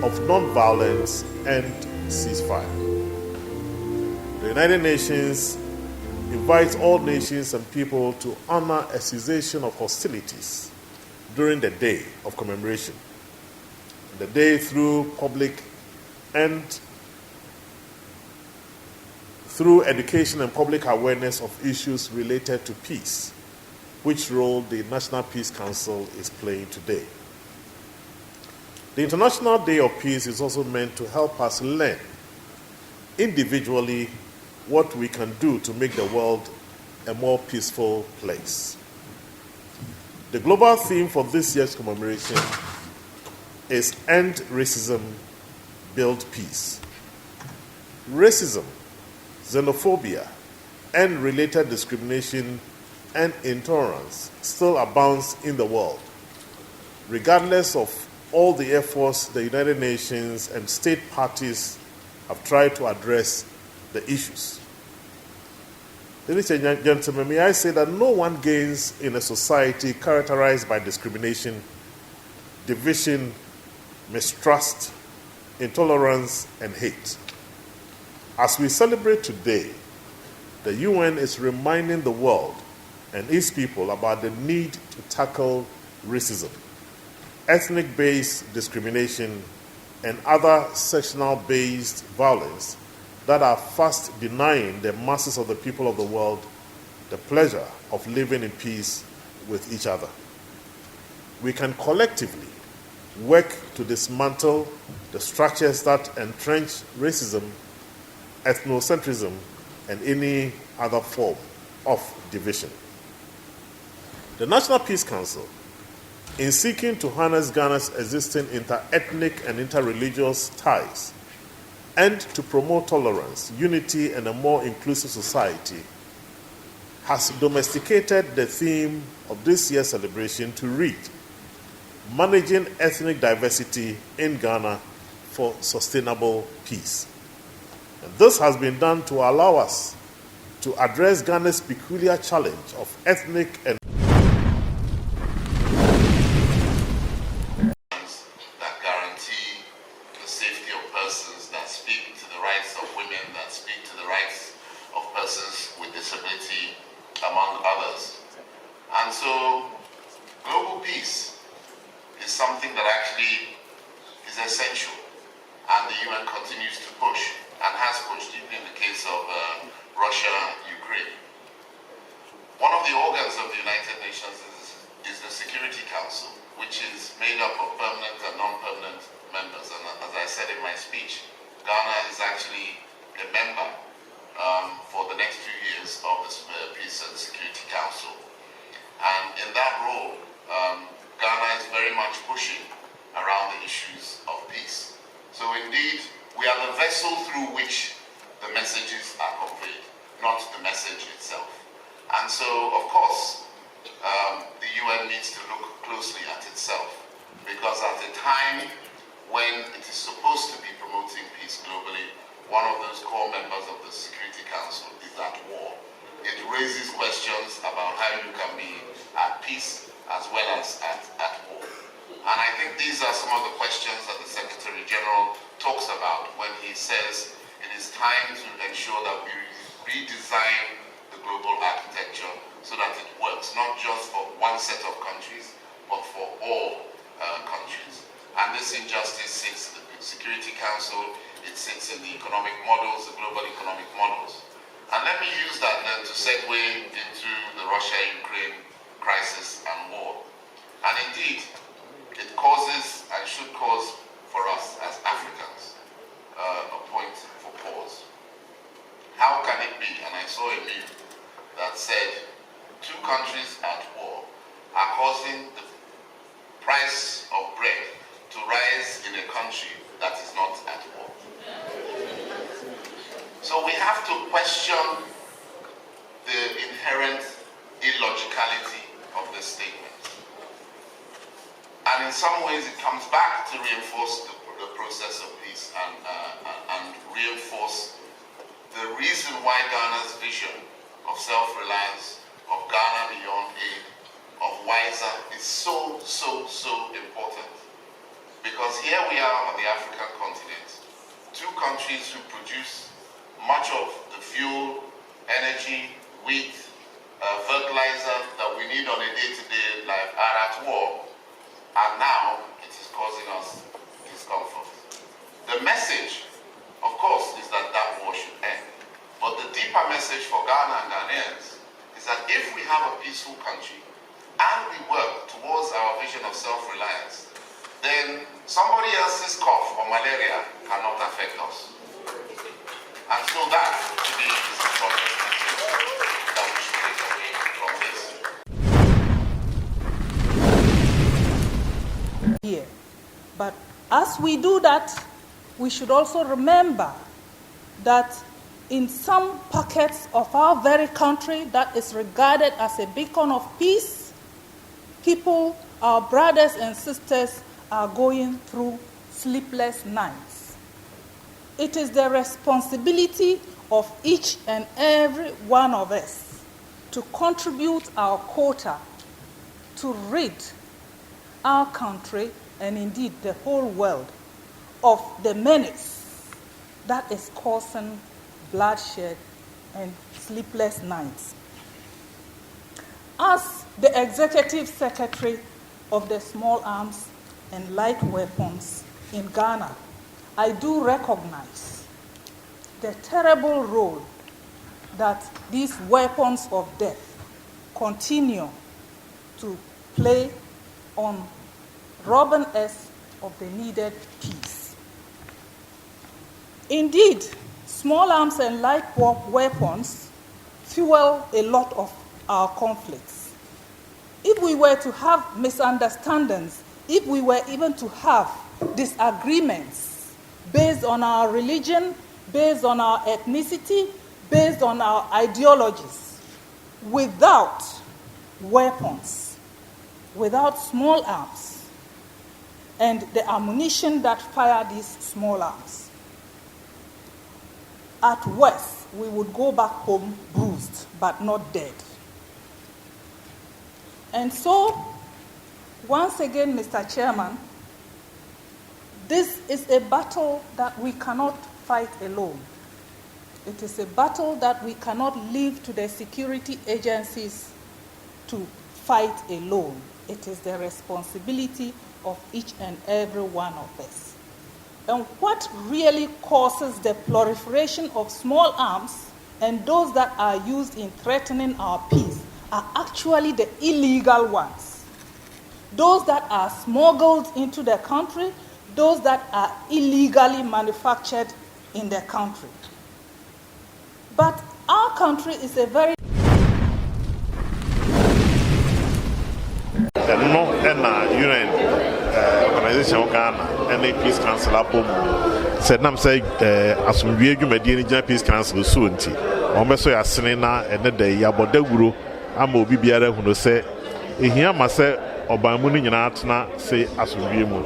of non-violence and ceasefire. The United Nations invites all nations and people to honor a cessation of hostilities during the day of commemoration. The day through public and through education and public awareness of issues related to peace, which role the National Peace Council is playing today. The International Day of Peace is also meant to help us learn individually what we can do to make the world a more peaceful place. The global theme for this year's commemoration is End Racism, Build Peace. Racism, xenophobia, and related discrimination and intolerance still abounds in the world, regardless of all the efforts the United Nations and state parties have tried to address the issues. Ladies and gentlemen, may I say that no one gains in a society characterized by discrimination, division, mistrust, intolerance, and hate. As we celebrate today, the UN is reminding the world and its people about the need to tackle racism, ethnic-based discrimination, and other sectional-based violence that are fast denying the masses of the people of the world the pleasure of living in peace with each other. We can collectively work to dismantle the structures that entrench racism, ethnocentrism, and any other form of division. The National Peace Council, in seeking to harness Ghana's existing inter-ethnic and inter-religious ties and to promote tolerance, unity, and a more inclusive society, has domesticated the theme of this year's celebration to read, Managing Ethnic Diversity in Ghana for Sustainable Peace. And this has been done to allow us to address Ghana's peculiar challenge of ethnic and that guarantee the safety of persons, that speak to the rights of women, that speak to the rights of persons with disability, among others. And so global peace is something that actually is essential, and the UN continues to push and has pushed, even in the case of Russia, Ukraine. One of the organs of the United Nations is the Security Council, which is made up of permanent and non-permanent members. And as I said in my speech, Ghana is actually a member for the next few years of the Peace and Security Council. And in that role, Ghana is very much pushing around the issues of peace. So indeed, we are the vessel through which the messages are conveyed, not the message itself. And so, of course, the UN needs to look closely at itself, because at a time when it is supposed to be promoting peace globally, one of those core members of the Security Council is at war. It raises questions about how you can be at peace as well as at war. And I think these are some of the questions that the Secretary General talks about when he says it is time to ensure that we redesign the global architecture so that it works, not just for one set of countries, but for all countries. And this injustice sits in the Security Council, it sits in the economic models, the global economic models. And let me use that then to segue into the Russia-Ukraine crisis and war. And indeed, it causes and should cause for us as Africans a point for pause. How can it be, and I saw a meme that said, two countries at war are causing the price of bread to rise in a country that is not at war. So we have to question the inherent illogicality of this statement. And in some ways it comes back to reinforce the process of peace and reinforce the reason why Ghana's vision of self-reliance, of Ghana beyond aid, of wiser is so important. Because here we are on the African continent, two countries who produce much of the fuel, energy, wheat, fertilizer that we need on a day-to-day life are at war, and now it is causing us discomfort. The message, of course, is that that war should end. But the deeper message for Ghana and Ghanaians is that if we have a peaceful country and we work towards our vision of self-reliance, then somebody else's cough or malaria cannot affect us. And so that, to me, is the strongest message that we should take away from this. Here. But as we do that, we should also remember that in some pockets of our very country that is regarded as a beacon of peace, people, our brothers and sisters, are going through sleepless nights. It is the responsibility of each and every one of us to contribute our quota to rid our country and indeed the whole world of the menace that is causing bloodshed and sleepless nights. As the Executive Secretary of the Small Arms and Light Weapons in Ghana, I do recognize the terrible role that these weapons of death continue to play on robbing us of the needed peace. Indeed, small arms and light weapons fuel a lot of our conflicts. If we were to have misunderstandings, if we were even to have disagreements based on our religion, based on our ethnicity, based on our ideologies, without weapons, without small arms, and the ammunition that fire these small arms, at worst, we would go back home bruised, but not dead. And so, once again, Mr. Chairman, this is a battle that we cannot fight alone. It is a battle that we cannot leave to the security agencies to fight alone. It is the responsibility of each and every one of us. And what really causes the proliferation of small arms and those that are used in threatening our peace are actually the illegal ones. Those that are smuggled into the country, those that are illegally manufactured in the country. But our country is a very Organization of Ghana and the Peace Council Apom said Nam say Asumdue Dwumadi ni Peace Council so nti omeso ya sene na ene de ya bodaguro ama obi biara hu no say ehia ma say oban mu ni nyina atena say asumdue mu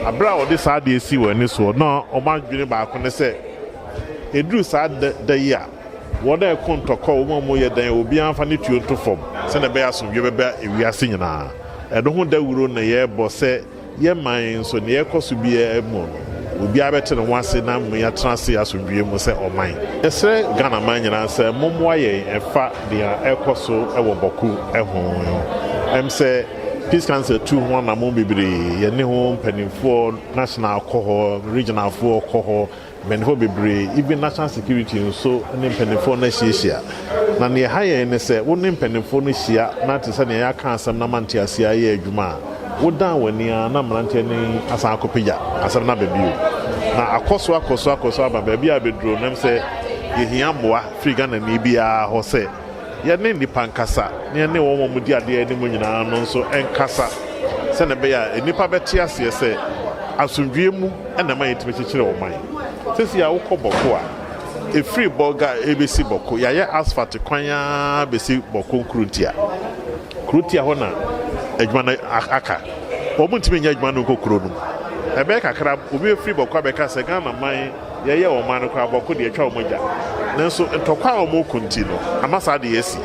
abra odi saa de esi wani so no omadwene ba ko ne say eduru saa da yi a woda e kontoko omo ye dan obi anfa ne tuo to fom se na be asumdue be ba ewiase nyina edo hu dawuro na ye bo say ye man so ne ekoso bi emu obi abete ne wase na mu ya transe asomdue mu se oman esre Ghana man nyina se momwa ye efa dia ekoso ewo boku ehon say Peace Council 2 ho na mo bibiri ye ne ho panimfo national cohort regional for cohort men ho bibiri even national security so ne panimfo na hiesia na ne haye ne se wo ne panimfo no hia na te se ne ya kan asem na mante asia ye adwuma wodan wania na mrante ni asan akopija asem na babio na akoso aba babi abedro nem se yehia boa friga na ni bia ho se ye ne nipa nkasa ne ne wo mo di ade ni mo nyina no nso enkasa se ne be ya nipa beti ase se asundwie mu na ma yetime kikire wo man sesi ya wokọ boko a e free burger ebesi boko ya ye asphalt kwanya besi boko krutia ho na adwuma aka omu ntime nya adwuma no kokoro no ebe kakra obi free boko abeka se Ghana man ye wo man no kwa boko de atwa omogya nanso ntokwa omo konti no amasa de yesi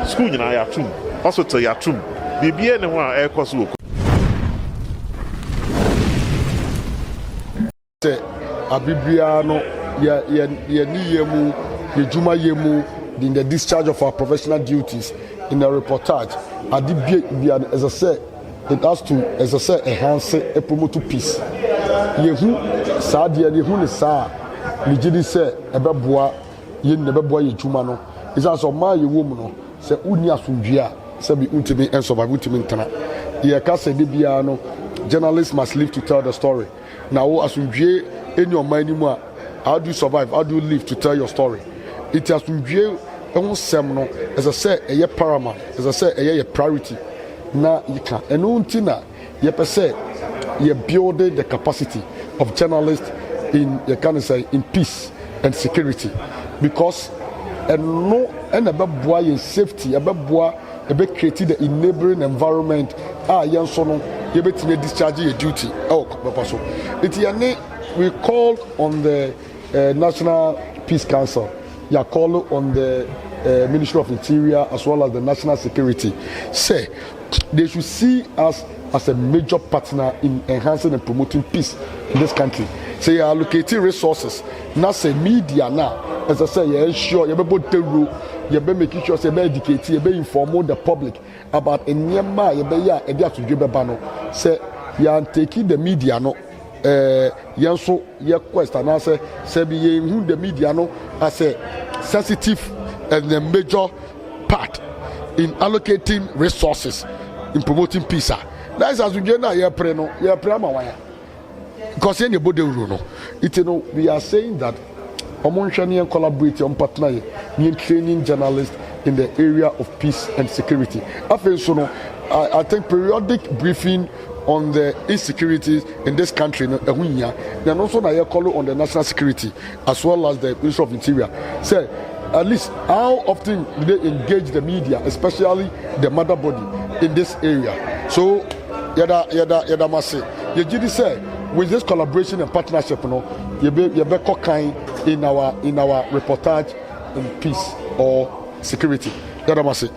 school nyina ya tum hospital ya tum bibie ne ho a ekoso Say Abibriano, ye Juma Yemu, in the discharge of our professional duties in the reportage. As I said, it has to, as I said, enhance a promote peace. Yehu Sadia, Yehu Sa, Nijidi say, Ebeboa, Yen Nebeboa Jumano, is as of my woman, say Unia Sunjia, Sabi Untimi and Soba Utimintana. Yekase Dibiano, journalists must live to tell the story. Now, as you in your mind, how do you survive? How do you live to tell your story? It has been seminal, as I said, a paramount, as I said, a priority. Now you can, and untina, you per se, you build the capacity of journalists in, you can say, in peace and security, because no, and a boy in safety, a boy, a bit created the enabling environment. Young son, you better discharge your duty. Oh, Papa, we called on the National Peace Council. You called on the Ministry of Interior as well as the National Security. Say they should see us as a major partner in enhancing and promoting peace in this country. Say you are allocating resources. Not say media now. As I say, you ensure you be making sure you be educating, you be informing the public about any you be say you are taking the media no. So your question answer say be who the media no as a sensitive and a major part in allocating resources in promoting peace. That is as we get now your pray no your prayer ma because anybody will know it. You know, we are saying that and collaborate on partner in training journalists in the area of peace and security. I think periodic briefing on the insecurities in this country, then also I call on the national security as well as the Ministry of Interior. Say at least how often do they engage the media, especially the mother body in this area. So yada must say you say with this collaboration and partnership, you be kind in our reportage in peace or security. Yada must say,